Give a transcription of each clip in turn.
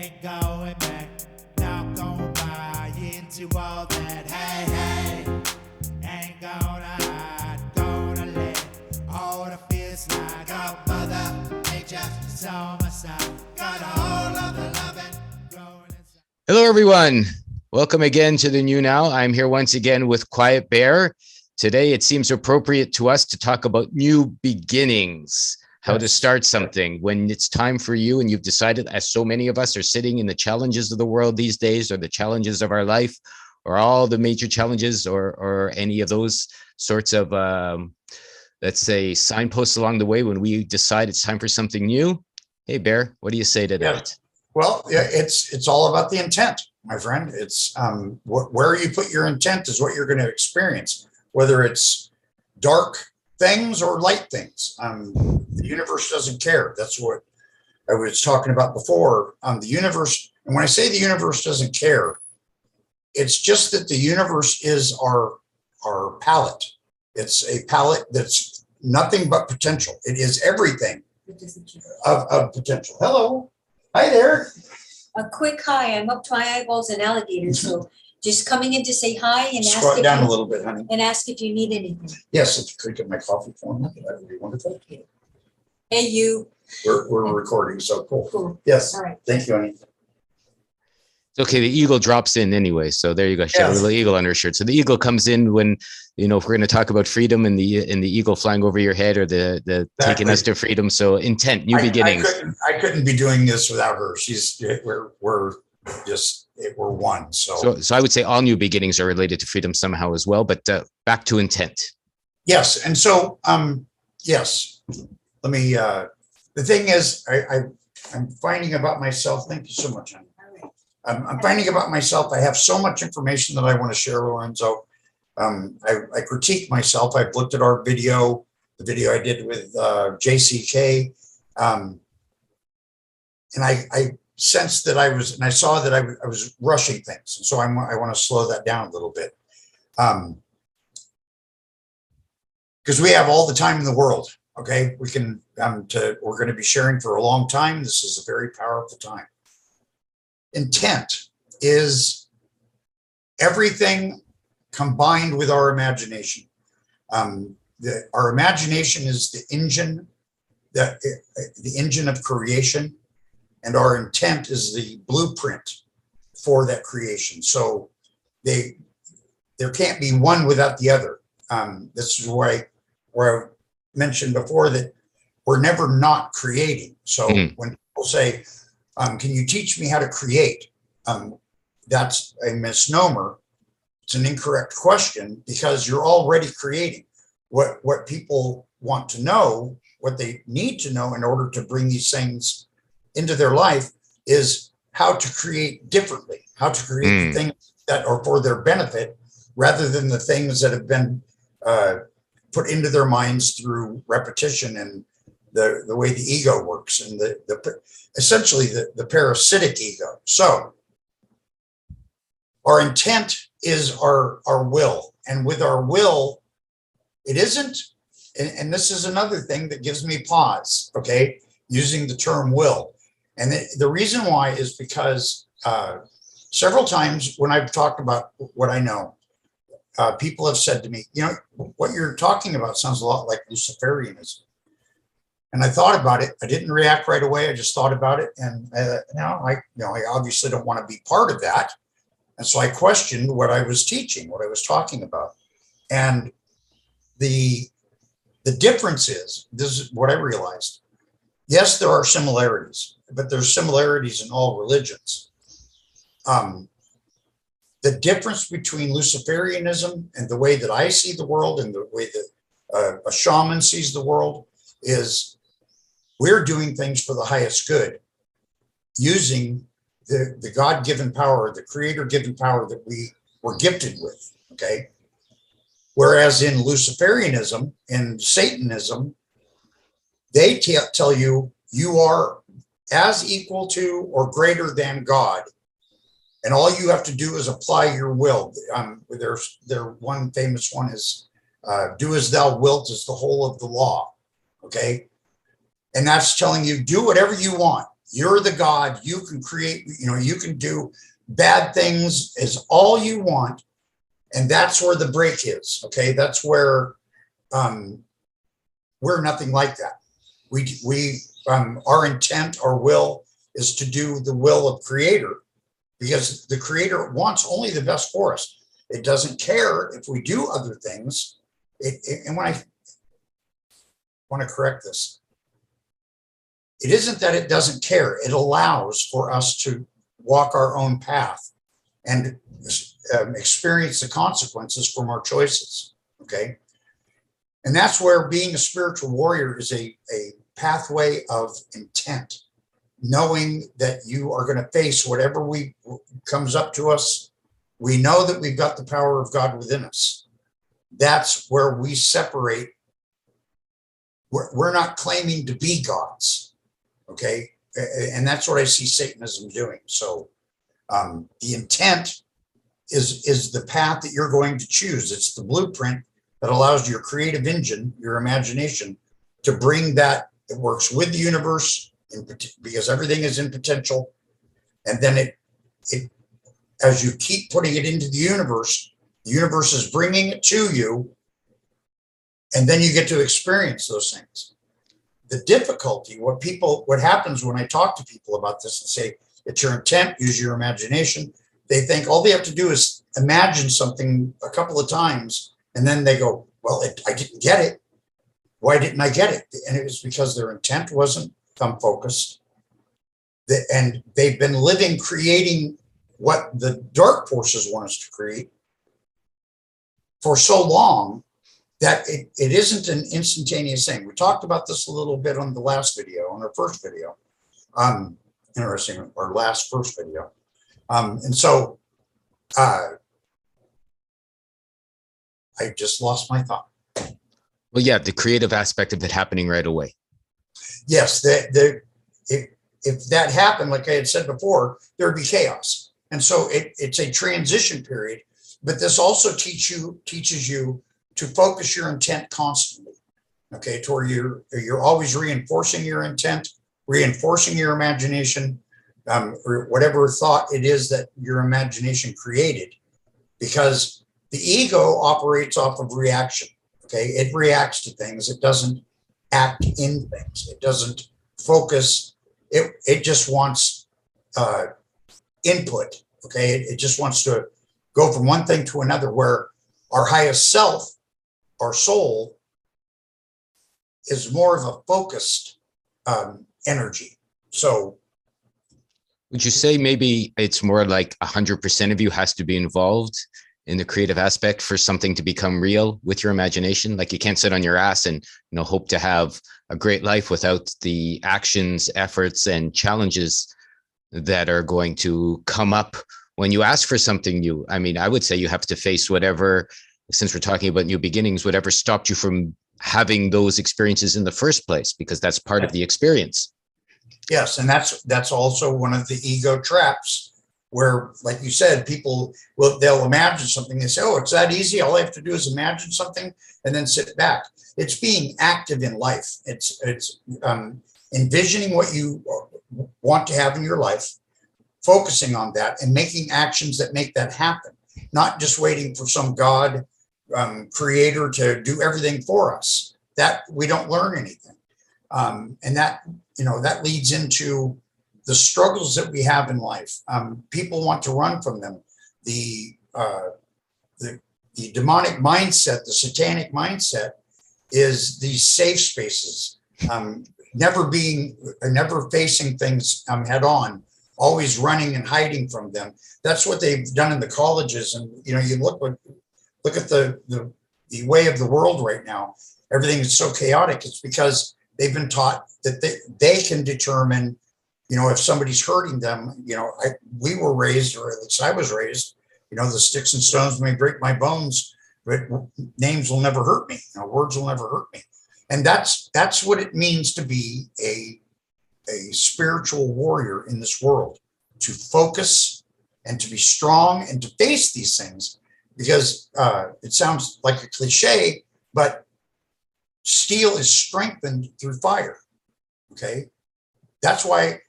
ain't going back. Not gonna buy into all that. Hey, hey, ain't gonna hide. Gonna let all the fears slide. Got Mother Nature is on my side. Got all of the loving growing inside. Hello, everyone. Welcome again to the New Now. I'm here once again with QuietBear. Today, it seems appropriate to us to talk about new beginnings, how to start something when it's time for you and you've decided, as so many of us are sitting in the challenges of the world these days, or the challenges of our life, or all the major challenges, or any of those sorts of, let's say, signposts along the way when we decide it's time for something new. Hey, Bear, what do you say to that? Well, it's all about the intent, my friend. It's where you put your intent is what you're going to experience, whether it's dark things or light things. The universe doesn't care. That's what I was talking about before. The universe, and when I say the universe doesn't care, it's just that the universe is our palette. It's a palette that's nothing but potential. It is everything of potential. Hello. Hi there. A quick hi. I'm up to my eyeballs in alligators, so just coming in to say hi and Squat down a little bit, honey. and ask if you need anything. Yes, if you could get my coffee for me, that would be wonderful. Hey, you. We're recording, so cool. Cool. Yes. All right. Thank you, honey. Okay, the eagle drops in anyway. So there you go. She had a little eagle on her shirt. So the eagle comes in when, if we're going to talk about freedom and the eagle flying over your head, or the taking us to freedom. So intent, new beginnings. I couldn't be doing this without her. We're one. So I would say all new beginnings are related to freedom somehow as well, but back to intent. yes. And so, yes, let me, the thing is, I'm finding about myself. Thank you so much, honey. I'm finding about myself. I have so much information that I want to share, Lorenzo. I critique myself. I've looked at our video, the video I did with JCK. And I sensed that I saw that I was rushing things. And so I want to slow that down a little bit. Because we have all the time in the world. Okay. We're going to be sharing for a long time. This is a very powerful time. Intent is everything combined with our imagination. Our imagination is the engine, the engine of creation, and our intent is the blueprint for that creation. So there can't be one without the other. This is where I mentioned before that we're never not creating. So when people say, can you teach me how to create? That's a misnomer. It's an incorrect question, because you're already creating. What people want to know, what they need to know in order to bring these things into their life, is how to create differently, how to create the things that are for their benefit, rather than the things that have been put into their minds through repetition and the way the ego works, and essentially the parasitic ego. So our intent is our will. And with our will, it isn't, and this is another thing that gives me pause, okay, using the term will. And the reason why is because several times when I've talked about what I know, people have said to me, what you're talking about sounds a lot like Luciferianism. And I thought about it. I didn't react right away. I just thought about it. And now I obviously don't want to be part of that. And so I questioned what I was teaching, what I was talking about. And the difference is, this is what I realized. Yes, there are similarities, but there's similarities in all religions. The difference between Luciferianism and the way that I see the world and the way that a shaman sees the world is we're doing things for the highest good, using the God-given power, the creator-given power that we were gifted with, okay? Whereas in Luciferianism and Satanism, they tell you you are as equal to or greater than God, and all you have to do is apply your will. Their one famous one is do as thou wilt is the whole of the law, okay? And that's telling you, do whatever you want. you're the God, you can create, you can do bad things as all you want. And that's where the break is. Okay. That's where we're nothing like that. Our intent, our will is to do the will of Creator, because the Creator wants only the best for us. It doesn't care if we do other things. And when I want to correct this, it isn't that it doesn't care. It allows for us to walk our own path and experience the consequences from our choices. Okay. And that's where being a spiritual warrior is a pathway of intent, knowing that you are going to face whatever comes up to us. We know that we've got the power of God within us. That's where we separate. We're not claiming to be gods. Okay. And that's what I see Satanism doing. So the intent is the path that you're going to choose. It's the blueprint that allows your creative engine, your imagination, to bring that. It works with the universe because everything is in potential. And then it as you keep putting it into the universe is bringing it to you. And then you get to experience those things. The difficulty, what happens when I talk to people about this and say, it's your intent, use your imagination. They think all they have to do is imagine something a couple of times. And then they go, well, I didn't get it. Why didn't I get it? And it was because their intent wasn't focused. And they've been creating what the dark forces want us to create for so long that it isn't an instantaneous thing. We talked about this a little bit on the last video, on our first video. Interesting, our last first video. And so I just lost my thought. Well, yeah, the creative aspect of it happening right away. Yes, if that happened, like I had said before, there'd be chaos. And so it's a transition period, but this also teaches you to focus your intent constantly. Okay, to where you're always reinforcing your intent, reinforcing your imagination, or whatever thought it is that your imagination created, because the ego operates off of reaction. Okay, it reacts to things. It doesn't act in things. It doesn't focus. It just wants input. Okay, it just wants to go from one thing to another, where our highest self, our soul, is more of a focused energy. So would you say maybe it's more like 100% of you has to be involved in the creative aspect for something to become real with your imagination? Like you can't sit on your ass and hope to have a great life without the actions, efforts, and challenges that are going to come up when you ask for something new. I mean, I would say you have to face whatever, since we're talking about new beginnings, whatever stopped you from having those experiences in the first place, because that's part of the experience. Yes, and that's also one of the ego traps, where, like you said, they'll imagine something. They say, oh, it's that easy. All I have to do is imagine something and then sit back. It's being active in life. It's envisioning what you want to have in your life, focusing on that and making actions that make that happen, not just waiting for some God creator to do everything for us. That we don't learn anything. And that leads into the struggles that we have in life. People want to run from them. The demonic mindset, the satanic mindset, is these safe spaces, never facing things head on, always running and hiding from them. That's what they've done in the colleges. And you look at the way of the world right now. Everything is so chaotic. It's because they've been taught that they can determine, if somebody's hurting them. We were raised, or at least I was raised, the sticks and stones may break my bones, but names will never hurt me. Words will never hurt me. And that's what it means to be a spiritual warrior in this world, to focus and to be strong and to face these things, because it sounds like a cliche, but steel is strengthened through fire. Okay. that's why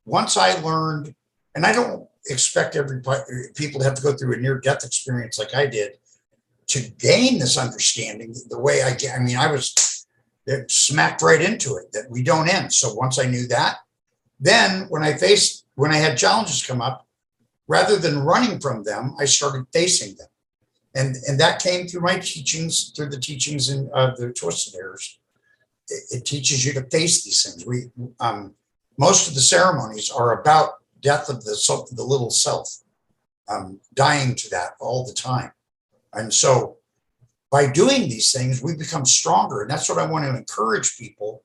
once I learned, and I don't expect people to have to go through a near-death experience like I did to gain this understanding the way I get. I mean, I was smacked right into it, that we don't end. So once I knew that, then when I had challenges come up, rather than running from them, I started facing them. And that came through my teachings, through the teachings in the Twisted Errors. It teaches you to face these things. Most of the ceremonies are about death of the little self, dying to that all the time. And so by doing these things, we become stronger. And that's what I want to encourage people.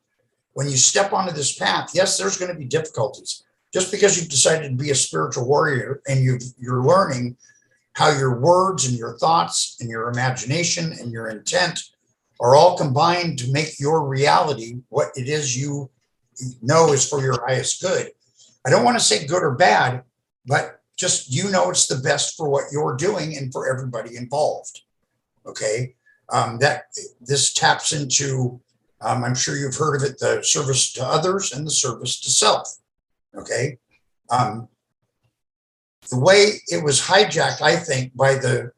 When you step onto this path, yes, there's going to be difficulties. Just because you've decided to be a spiritual warrior and you're learning how your words and your thoughts and your imagination and your intent are all combined to make your reality what it is you know is for your highest good. I don't want to say good or bad, but just, it's the best for what you're doing and for everybody involved. Okay. That this taps into, I'm sure you've heard of it, the service to others and the service to self. Okay. The way it was hijacked, I think, by the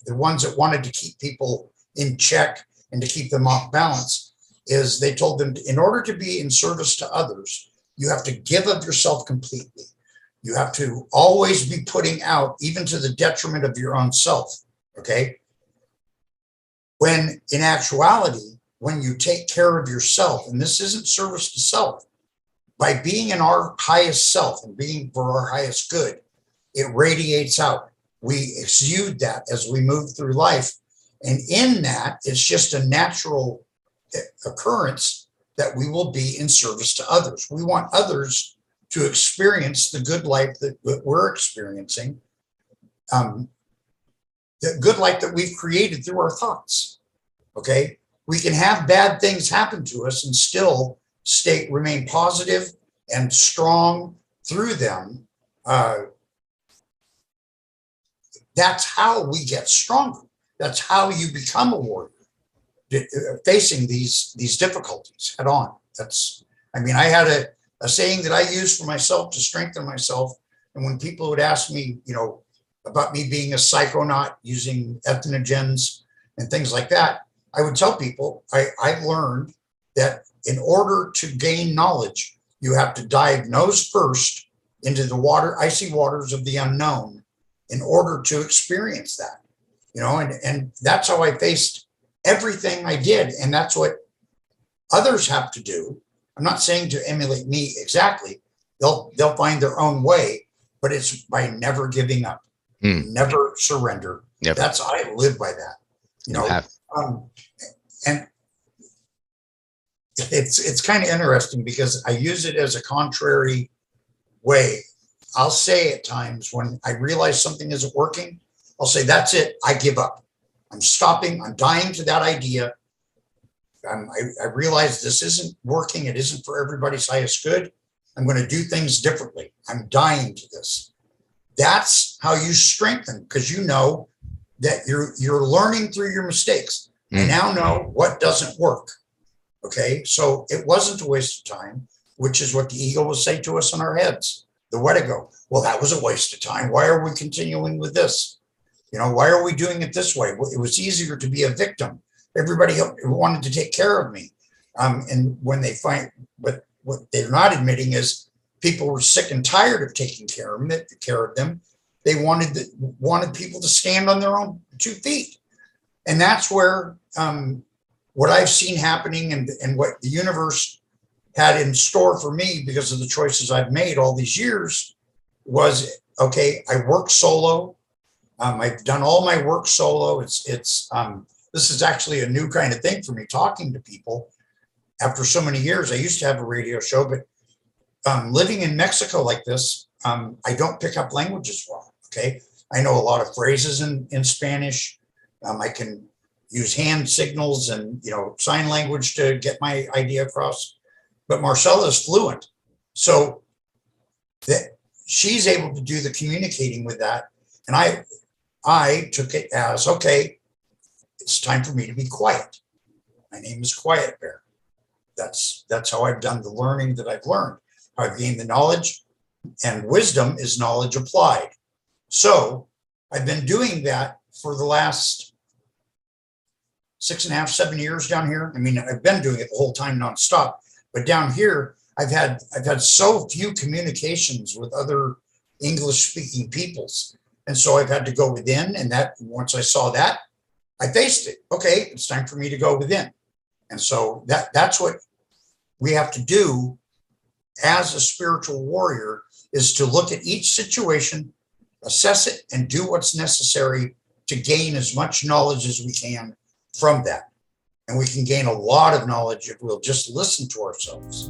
ones that wanted to keep people in check and to keep them off balance, is they told them, in order to be in service to others, you have to give of yourself completely. You have to always be putting out, even to the detriment of your own self. Okay. When in actuality, when you take care of yourself, and this isn't service to self, by being in our highest self and being for our highest good, it radiates out. We exude that as we move through life. And in that, it's just a natural occurrence that we will be in service to others. We want others to experience the good life that we're experiencing, the good life that we've created through our thoughts. Okay. We can have bad things happen to us and still remain positive and strong through them. That's how we get stronger. That's how you become a warrior, facing these difficulties head on. I had a saying that I used for myself to strengthen myself. And when people would ask me, about me being a psychonaut using ethnogens and things like that, I would tell people I've learned that in order to gain knowledge, you have to diagnose first into the icy waters of the unknown in order to experience that, and that's how I faced everything I did. And that's what others have to do. I'm not saying to emulate me exactly. They'll find their own way, but it's by never giving up, never surrender. Never. I live by that, and it's kind of interesting because I use it as a contrary way. I'll say at times when I realize something isn't working, I'll say, that's it. I give up. I'm stopping. I'm dying to that idea. I realize this isn't working. It isn't for everybody's highest good. I'm going to do things differently. I'm dying to this. That's how you strengthen, because you know that you're learning through your mistakes. I now know what doesn't work. Okay. So it wasn't a waste of time, which is what the ego will say to us in our heads. The Wedigo. Well, that was a waste of time. Why are we continuing with this? Why are we doing it this way? Well, it was easier to be a victim. Everybody wanted to take care of me. And when they but what they're not admitting is people were sick and tired of taking care of them. They wanted people to stand on their own 2 feet. And that's where what I've seen happening and what the universe had in store for me because of the choices I've made all these years was, okay, I work solo. I've done all my work solo. This is actually a new kind of thing for me, talking to people after so many years. I used to have a radio show, but living in Mexico like this, I don't pick up languages well. Okay. I know a lot of phrases in Spanish. I can use hand signals and, sign language to get my idea across. But Marcella is fluent. So that she's able to do the communicating with that. And I took it as, okay, it's time for me to be quiet. My name is QuietBear. That's how I've done the learning that I've learned. I've gained the knowledge, and wisdom is knowledge applied. So I've been doing that for the last 6.5, 7 years down here. I mean, I've been doing it the whole time nonstop, but down here, I've had so few communications with other English speaking peoples. And so I've had to go within, and that once I saw that, I faced it. Okay, it's time for me to go within. And so that's what we have to do as a spiritual warrior, is to look at each situation, assess it, and do what's necessary to gain as much knowledge as we can from that. And we can gain a lot of knowledge if we'll just listen to ourselves.